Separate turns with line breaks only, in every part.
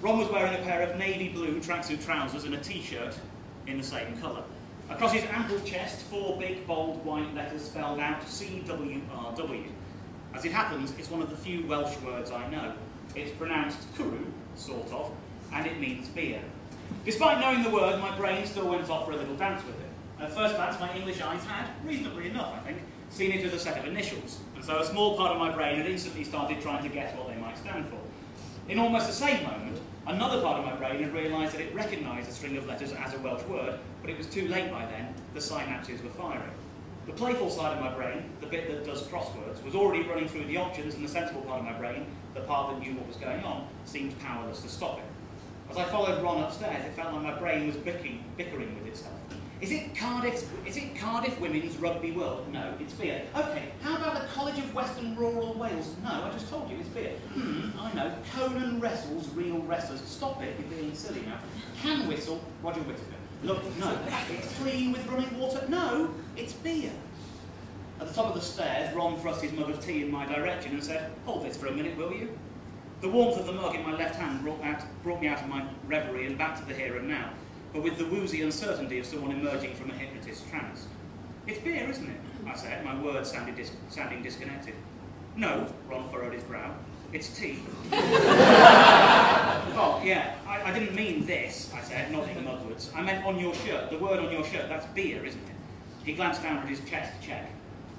Ron was wearing a pair of navy blue tracksuit trousers and a t-shirt in the same colour. Across his ample chest, 4 big, bold, white letters spelled out CWRW. As it happens, it's one of the few Welsh words I know. It's pronounced cwrw, sort of, and it means beer. Despite knowing the word, my brain still went off for a little dance with it. At first glance, my English eyes had, reasonably enough, I think, seen it as a set of initials, and so a small part of my brain had instantly started trying to guess what they might stand for. In almost the same moment, another part of my brain had realised that it recognised a string of letters as a Welsh word, but it was too late by then. The synapses were firing. The playful side of my brain, the bit that does crosswords, was already running through the options, and the sensible part of my brain, the part that knew what was going on, seemed powerless to stop it. As I followed Ron upstairs, it felt like my brain was bickering with itself. Is it Cardiff Women's Rugby World? No, it's beer. Okay, how about the College of Western Rural Wales? No, I just told you it's beer. I know. Conan wrestles real wrestlers. Stop it, you're being silly now. Can whistle, Roger Whittaker. Look, no. It's clean with running water? No, it's beer. At the top of the stairs, Ron thrust his mug of tea in my direction and said, "Hold this for a minute, will you?" The warmth of the mug in my left hand brought me out of my reverie and back to the here and now, but with the woozy uncertainty of someone emerging from a hypnotist's trance. "It's beer, isn't it?" I said, my words sounding disconnected. "No," Ron furrowed his brow. "It's tea." "Oh, yeah, I didn't mean this," I said, nodding mugwards. "I meant on your shirt. The word on your shirt, that's beer, isn't it?" He glanced down at his chest to check.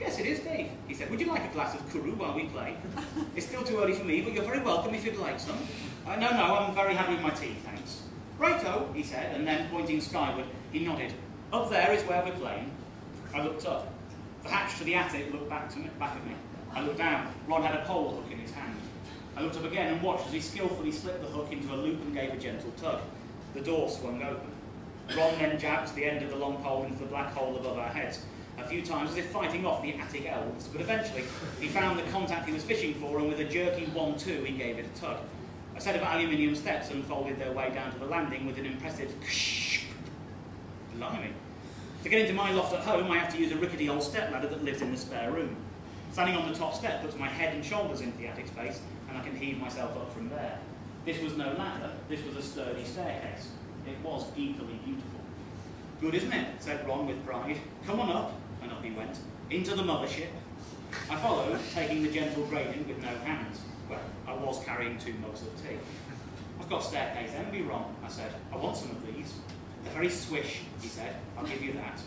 "Yes, it is, Dave," he said. "Would you like a glass of cwrw while we play? It's still too early for me, but you're very welcome if you'd like some." No, I'm very happy with my tea, thanks." "Righto," he said, and then, pointing skyward, he nodded. "Up there is where we're playing." I looked up. The hatch to the attic looked back at me. I looked down. Ron had a pole hook in his hand. I looked up again and watched as he skillfully slipped the hook into a loop and gave a gentle tug. The door swung open. Ron then jabbed the end of the long pole into the black hole above our heads, a few times as if fighting off the attic elves, but eventually he found the contact he was fishing for, and with a jerky 1-2 he gave it a tug. A set of aluminium steps unfolded their way down to the landing with an impressive ksh. Blimey. To get into my loft at home, I have to use a rickety old stepladder that lives in the spare room. Standing on the top step puts my head and shoulders into the attic space, and I can heave myself up from there. This was no ladder, this was a sturdy staircase. It was equally beautiful. "Good, isn't it?" said Ron with pride. "Come on up," and up he went, "into the mothership." I followed, taking the gentle gradient with no hands. Well, I was carrying 2 mugs of tea. "I've got staircase envy, Ron," I said. "I want some of these." "They're very swish," he said. "I'll give you that."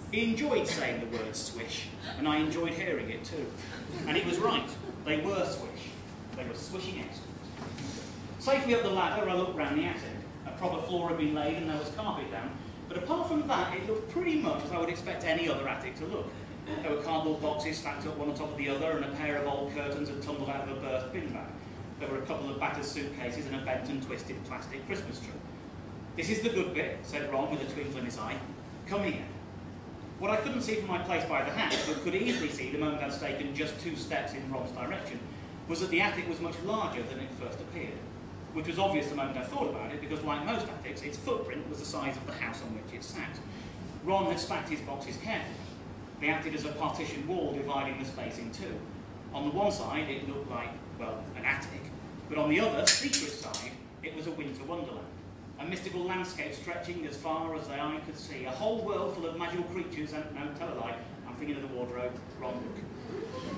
He enjoyed saying the word swish, and I enjoyed hearing it too. And he was right. They were swish. They were swishing excellent. Safely up the ladder, I looked round the attic. A proper floor had been laid and there was carpet down, but apart from that, it looked pretty much as I would expect any other attic to look. There were cardboard boxes stacked up one on top of the other, and a pair of old curtains had tumbled out of a burst bin bag. There were a couple of battered suitcases and a bent and twisted plastic Christmas tree. "This is the good bit," said Ron with a twinkle in his eye. "Come here." What I couldn't see from my place by the hatch, but could easily see the moment I'd taken just 2 steps in Ron's direction, was that the attic was much larger than it first appeared. Which was obvious the moment I thought about it, because like most attics, its footprint was the size of the house on which it sat. Ron had stacked his boxes carefully. They acted as a partition wall dividing the space in 2. On the one side, it looked like, well, an attic, but on the other, secret side, it was a winter wonderland. A mystical landscape stretching as far as the eye could see. A whole world full of magical creatures and, no, tell a lie, I'm thinking of the wardrobe, wrong book.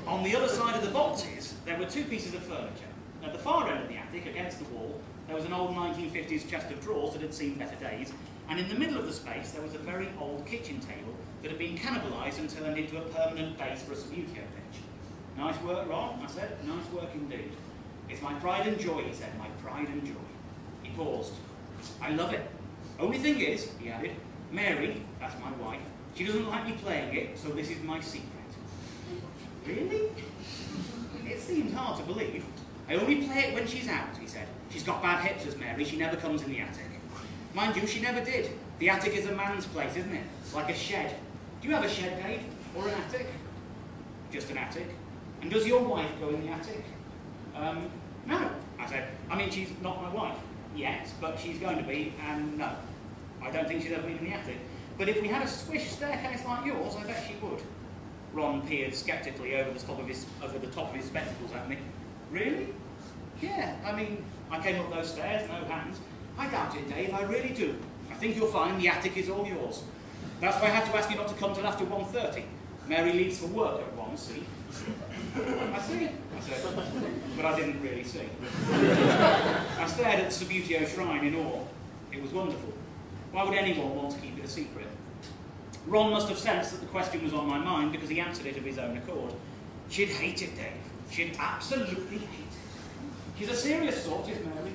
On the other side of the boxes, there were 2 pieces of furniture. At the far end of the attic, against the wall, there was an old 1950s chest of drawers that had seen better days, and in the middle of the space there was a very old kitchen table that had been cannibalised and turned into a permanent base for a Subbuteo pitch. "Nice work, Ron," I said. "Nice work indeed." "It's my pride and joy," he said, "my pride and joy." He paused. "I love it. Only thing is," he added, "Mary, that's my wife, she doesn't like me playing it, so this is my secret." "Really?" It seemed hard to believe. "I only play it when she's out," he said. "She's got bad hips, as Mary. She never comes in the attic." Mind you, she never did. The attic is a man's place, isn't it? Like a shed. Do you have a shed, Dave? Or an attic? "Just an attic." "And does your wife go in the attic?" No," I said. "I mean, she's not my wife yet, but she's going to be, and no. I don't think she's ever been in the attic. But if we had a swish staircase like yours, I bet she would." Ron peered sceptically over the top of his spectacles at me. "Really?" Yeah, I mean, I came up those stairs, no hands. I doubt it, Dave, I really do. I think you'll find the attic is all yours. That's why I had to ask you not to come till after 1:30. Mary leaves for work at 1, see? I see, I said, but I didn't really see. I stared at the Subbuteo shrine in awe. It was wonderful. Why would anyone want to keep it a secret? Ron must have sensed that the question was on my mind because he answered it of his own accord. She'd hate it, Dave. She'd absolutely hate it. She's a serious sort, is Mary.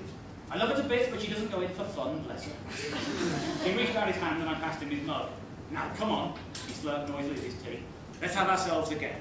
I love her to bits, but she doesn't go in for fun, bless her. He reached out his hand and I passed him his mug. Now, come on, he slurped noisily with his tea. Let's have ourselves a game.